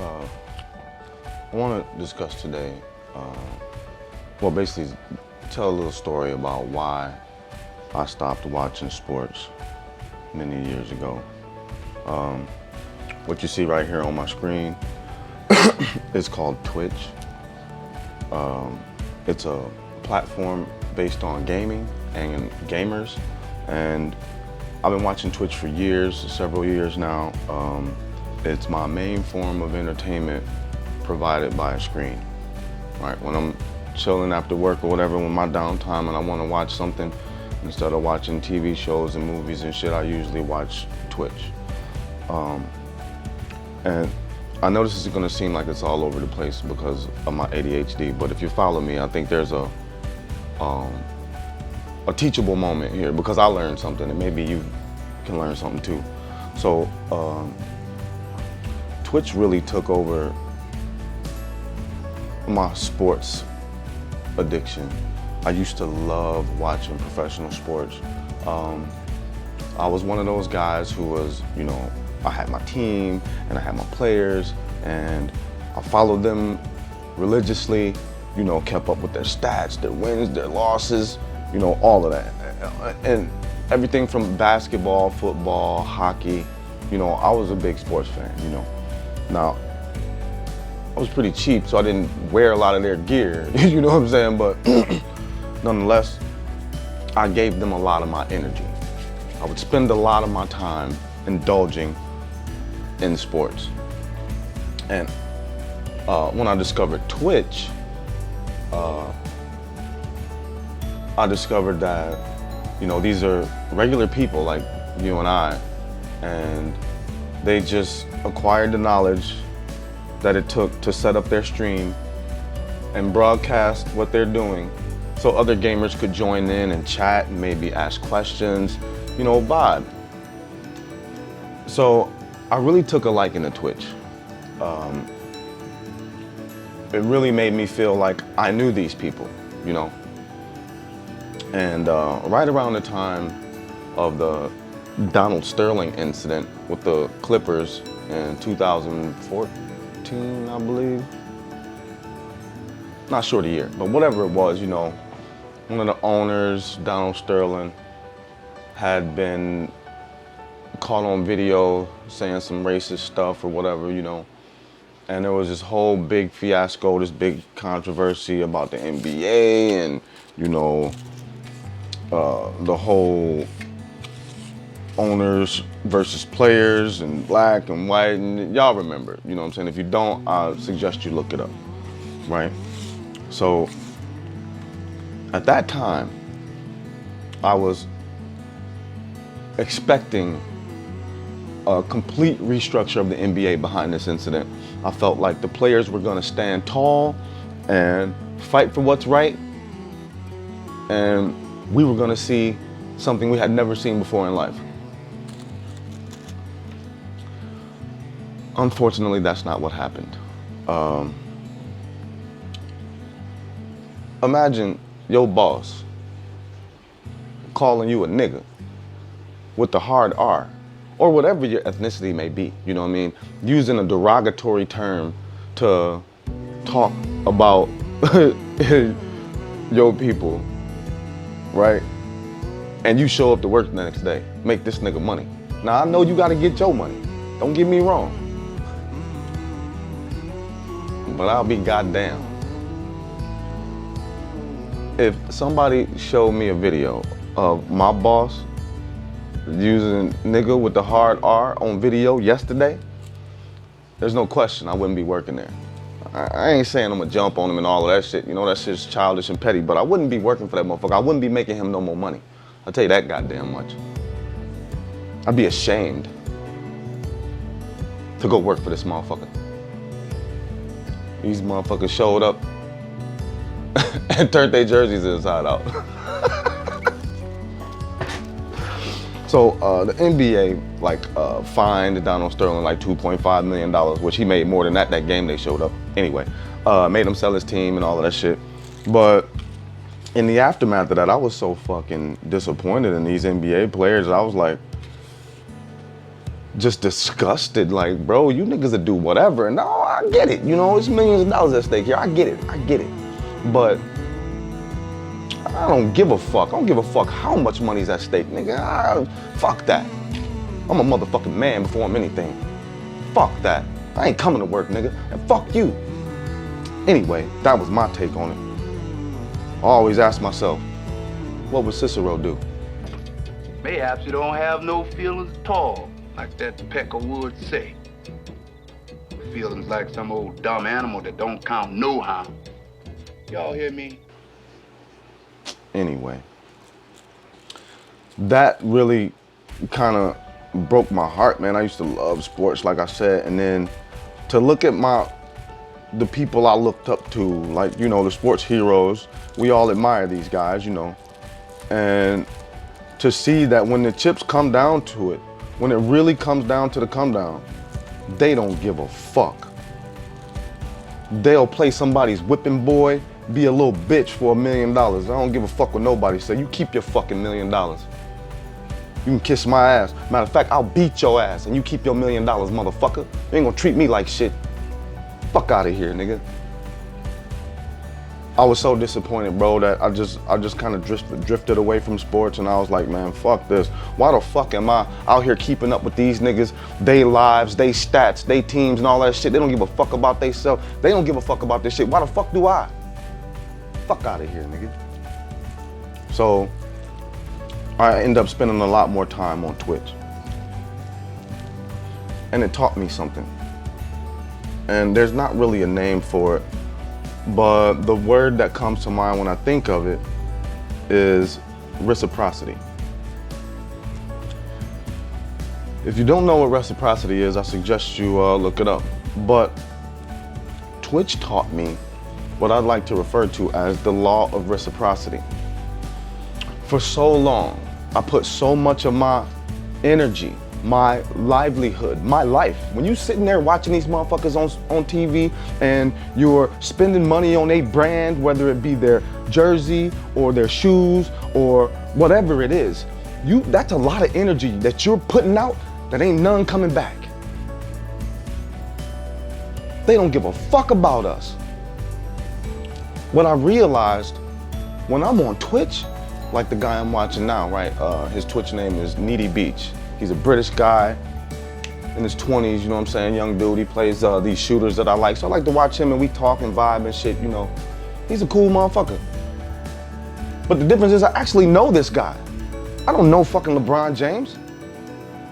I want to discuss today, basically tell a little story about why I stopped watching sports many years ago. What you see right here on my screen is called Twitch. It's a platform based on gaming and gamers, and I've been watching Twitch for years, several years now. It's my main form of entertainment provided by a screen. Right, when I'm chilling after work or whatever, when my downtime and I want to watch something, instead of watching TV shows and movies and shit, I usually watch Twitch. And I know this is gonna seem like it's all over the place because of my ADHD, but if you follow me, I think there's a teachable moment here because I learned something and maybe you can learn something too. So Twitch really took over my sports addiction. I used to love watching professional sports. I was one of those guys who was, I had my team and I had my players and I followed them religiously, kept up with their stats, their wins, their losses, all of that. And everything from basketball, football, hockey, I was a big sports fan, Now, I was pretty cheap, so I didn't wear a lot of their gear, you know what I'm saying? But nonetheless, I gave them a lot of my energy. I would spend a lot of my time indulging in sports. And when I discovered Twitch, I discovered that, these are regular people like you and I, and they just acquired the knowledge that it took to set up their stream and broadcast what they're doing so other gamers could join in and chat and maybe ask questions, vibe. So I really took a liking to Twitch. It really made me feel like I knew these people, And right around the time of the Donald Sterling incident with the Clippers in 2014, I believe. Not sure the year, but whatever it was, one of the owners, Donald Sterling, had been caught on video saying some racist stuff or whatever, And there was this whole big fiasco, this big controversy about the NBA and, the whole owners versus players and black and white, and y'all remember, what I'm saying? If you don't, I suggest you look it up, right? So at that time, I was expecting a complete restructure of the NBA behind this incident. I felt like the players were gonna stand tall and fight for what's right, and we were gonna see something we had never seen before in life. Unfortunately, that's not what happened. Imagine your boss calling you a nigga with the hard R, or whatever your ethnicity may be, you know what I mean? Using a derogatory term to talk about your people, right? And you show up to work the next day, make this nigga money. Now, I know you gotta get your money, don't get me wrong. But I'll be goddamn if somebody showed me a video of my boss using nigga with the hard R on video yesterday, there's no question I wouldn't be working there. I ain't saying I'm gonna jump on him and all of that shit, that shit's childish and petty, but I wouldn't be working for that motherfucker. I wouldn't be making him no more money. I'll tell you that goddamn much. I'd be ashamed to go work for this motherfucker. These motherfuckers showed up and turned their jerseys inside out. So the NBA fined Donald Sterling like $2.5 million, which he made more than that game they showed up. Anyway, made him sell his team and all of that shit. But in the aftermath of that, I was so fucking disappointed in these NBA players. I was like, just disgusted, like, bro, you niggas that do whatever. No, I I get it, you know, it's millions of dollars at stake here. I get it. But I don't give a fuck. I don't give a fuck how much money's at stake, nigga. Fuck that. I'm a motherfucking man before I'm anything. Fuck that. I ain't coming to work, nigga. And fuck you. Anyway, that was my take on it. I always ask myself, what would Cicero do? Mayhaps you don't have no feelings at all, like that pecker would say. Feelings like some old dumb animal that don't count no how. Y'all hear me? Anyway, that really kind of broke my heart, man. I used to love sports, like I said, and then to look at the people I looked up to, like, you know, the sports heroes, we all admire these guys, you know, and to see that when the chips come down to it, when it really comes down to the come down, they don't give a fuck. They'll play somebody's whipping boy, be a little bitch for $1 million. I don't give a fuck what nobody say. You keep your fucking $1 million. You can kiss my ass. Matter of fact, I'll beat your ass and you keep your $1 million, motherfucker. You ain't gonna treat me like shit. Fuck out of here, nigga. I was so disappointed, bro, that I just kind of drifted away from sports, and I was like, man, fuck this. Why the fuck am I out here keeping up with these niggas, they lives, they stats, they teams and all that shit? They don't give a fuck about they self. They don't give a fuck about this shit. Why the fuck do I? Fuck out of here, nigga. So I end up spending a lot more time on Twitch. And it taught me something. And there's not really a name for it, but the word that comes to mind when I think of it is reciprocity. If you don't know what reciprocity is, I suggest you look it up. But Twitch taught me what I'd like to refer to as the law of reciprocity. For so long, I put so much of my energy, my livelihood, my life. When you sitting there watching these motherfuckers on TV and you're spending money on a brand, whether it be their jersey or their shoes or whatever it is, that's a lot of energy that you're putting out that ain't none coming back. They don't give a fuck about us. What I realized when I'm on Twitch, like the guy I'm watching now, right? His Twitch name is Needy Beach. He's a British guy in his 20s, you know what I'm saying? Young dude, he plays these shooters that I like. So I like to watch him and we talk and vibe and shit, you know. He's a cool motherfucker. But the difference is I actually know this guy. I don't know fucking LeBron James.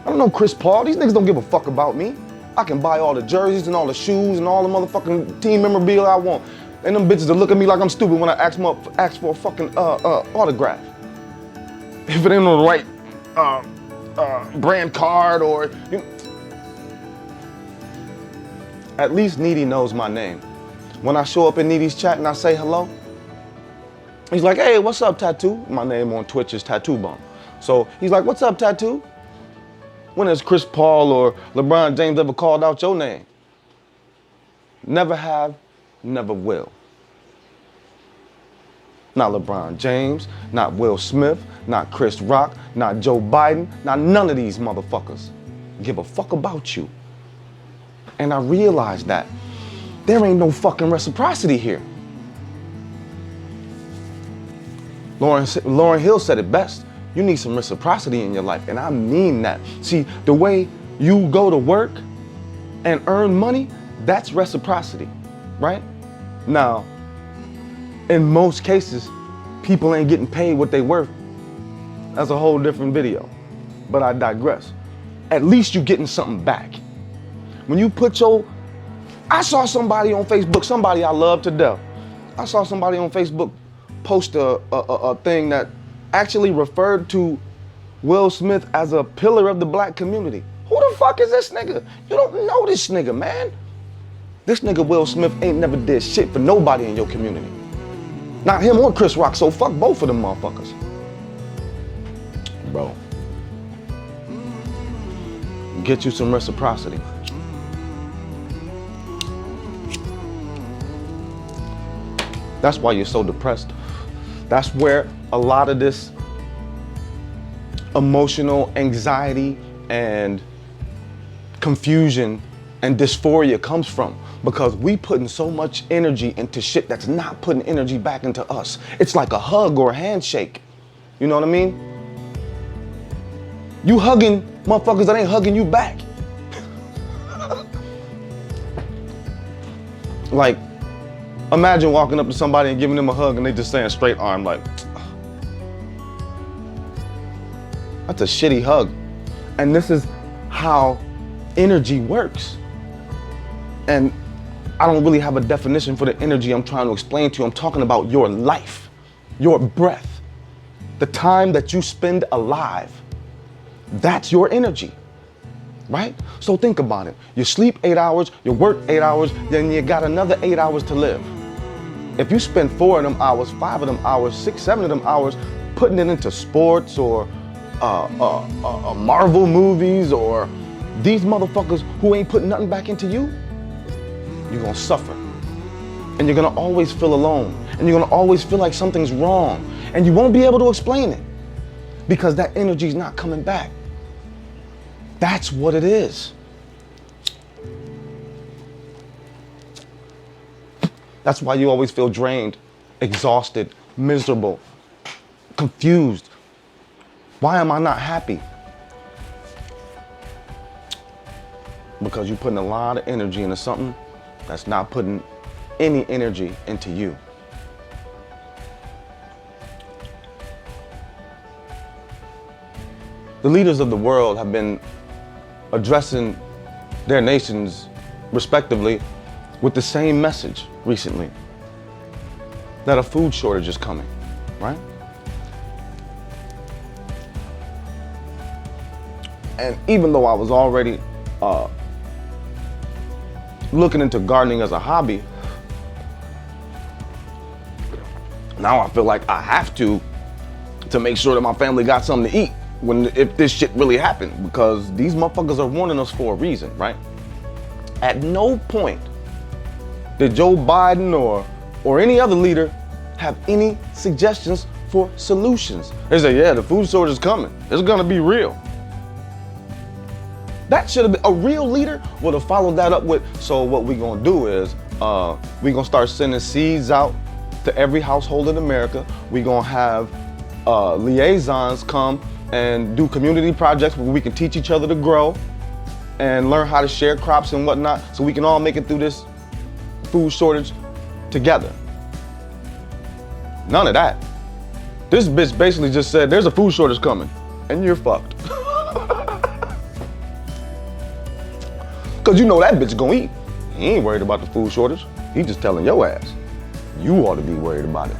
I don't know Chris Paul. These niggas don't give a fuck about me. I can buy all the jerseys and all the shoes and all the motherfucking team memorabilia I want. And them bitches that look at me like I'm stupid when I ask for a fucking autograph. If it ain't on the right brand card or, you know. At least Needy knows my name. When I show up in Needy's chat and I say hello, he's like, hey, what's up, Tattoo? My name on Twitch is Tattoo Bum. So he's like, what's up, Tattoo? When has Chris Paul or LeBron James ever called out your name? Never have, never will. Not LeBron James, not Will Smith, not Chris Rock, not Joe Biden, not none of these motherfuckers give a fuck about you. And I realized that there ain't no fucking reciprocity here. Lauryn Hill said it best. You need some reciprocity in your life, and I mean that. See, the way you go to work and earn money, that's reciprocity, right? Now, in most cases, people ain't getting paid what they worth. That's a whole different video, but I digress. At least you getting something back. When you put I saw somebody on Facebook, somebody I love to death. I saw somebody on Facebook post a thing that actually referred to Will Smith as a pillar of the black community. Who the fuck is this nigga? You don't know this nigga, man. This nigga Will Smith ain't never did shit for nobody in your community. Not him or Chris Rock, so fuck both of them motherfuckers. Bro, get you some reciprocity. That's why you're so depressed. That's where a lot of this emotional anxiety and confusion and dysphoria comes from, because we putting so much energy into shit that's not putting energy back into us. It's like a hug or a handshake. You know what I mean? You hugging motherfuckers that ain't hugging you back. Like, imagine walking up to somebody and giving them a hug and they just saying straight arm, like, that's a shitty hug. And this is how energy works. And I don't really have a definition for the energy I'm trying to explain to you. I'm talking about your life, your breath, the time that you spend alive. That's your energy, right? So think about it. You sleep 8 hours, you work 8 hours, then you got another 8 hours to live. If you spend 4 of them hours, 5 of them hours, 6, 7 of them hours putting it into sports or Marvel movies or these motherfuckers who ain't putting nothing back into you, you're gonna suffer. And you're gonna always feel alone. And you're gonna always feel like something's wrong. And you won't be able to explain it because that energy's not coming back. That's what it is. That's why you always feel drained, exhausted, miserable, confused. Why am I not happy? Because you're putting a lot of energy into something that's not putting any energy into you. The leaders of the world have been addressing their nations respectively with the same message recently, that a food shortage is coming, right? And even though I was already looking into gardening as a hobby, now I feel like I have to make sure that my family got something to eat if this shit really happened, because these motherfuckers are warning us for a reason, right? At no point did Joe Biden or any other leader have any suggestions for solutions. They say, yeah, the food shortage is coming. It's gonna be real. That should have been, a real leader would have followed that up with, so what we gonna do is, we gonna start sending seeds out to every household in America. We gonna have liaisons come and do community projects where we can teach each other to grow and learn how to share crops and whatnot, so we can all make it through this food shortage together. None of that. This bitch basically just said, there's a food shortage coming, and you're fucked. Cause you know that bitch gonna eat. He ain't worried about the food shortage. He just telling your ass, you ought to be worried about it.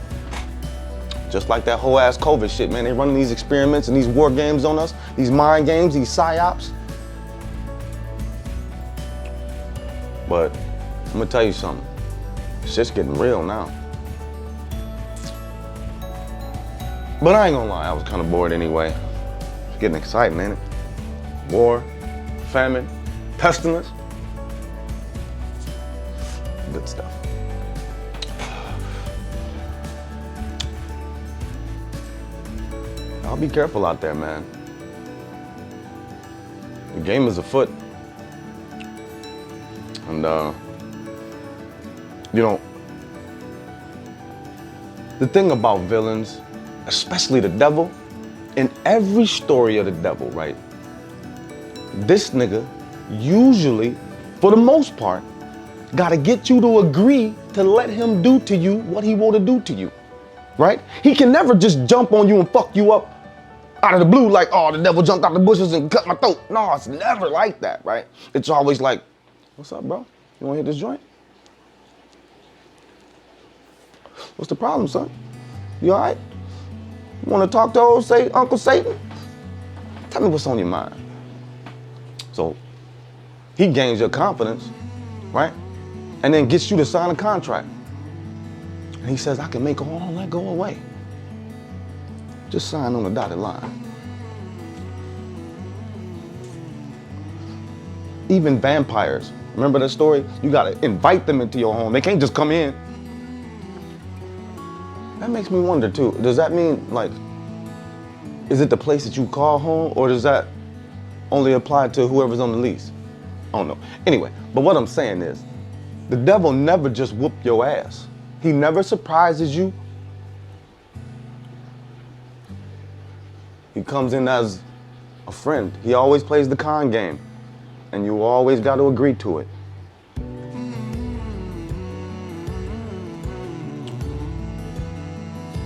Just like that whole ass COVID shit, man. They running these experiments and these war games on us, these mind games, these psyops. But I'm gonna tell you something. Shit's getting real now. But I ain't gonna lie, I was kind of bored anyway. It's getting exciting, ain't it? War, famine, pestilence. Good stuff. I'll be careful out there, man. The game is afoot. And, you know, the thing about villains, especially the devil, in every story of the devil, right? This nigga usually, for the most part, gotta get you to agree to let him do to you what he wanna do to you, right? He can never just jump on you and fuck you up out of the blue like, oh, the devil jumped out the bushes and cut my throat. No, it's never like that, right? It's always like, what's up, bro? You wanna hit this joint? What's the problem, son? You all right? You wanna talk to Uncle Satan? Tell me what's on your mind. So he gains your confidence, right? And then gets you to sign a contract. And he says, I can make all that go away. Just sign on the dotted line. Even vampires, remember that story? You gotta invite them into your home. They can't just come in. That makes me wonder too, does that mean like, is it the place that you call home, or does that only apply to whoever's on the lease? I don't know. Anyway, but what I'm saying is, the devil never just whoop your ass. He never surprises you. He comes in as a friend. He always plays the con game, and you always got to agree to it.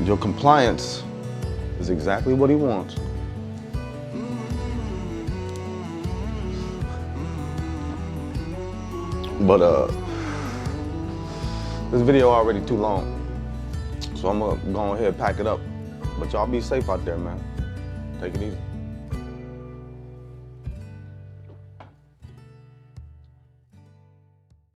Your compliance is exactly what he wants. But this video already too long, so I'm gonna go ahead and pack it up. But y'all be safe out there, man. Take it easy.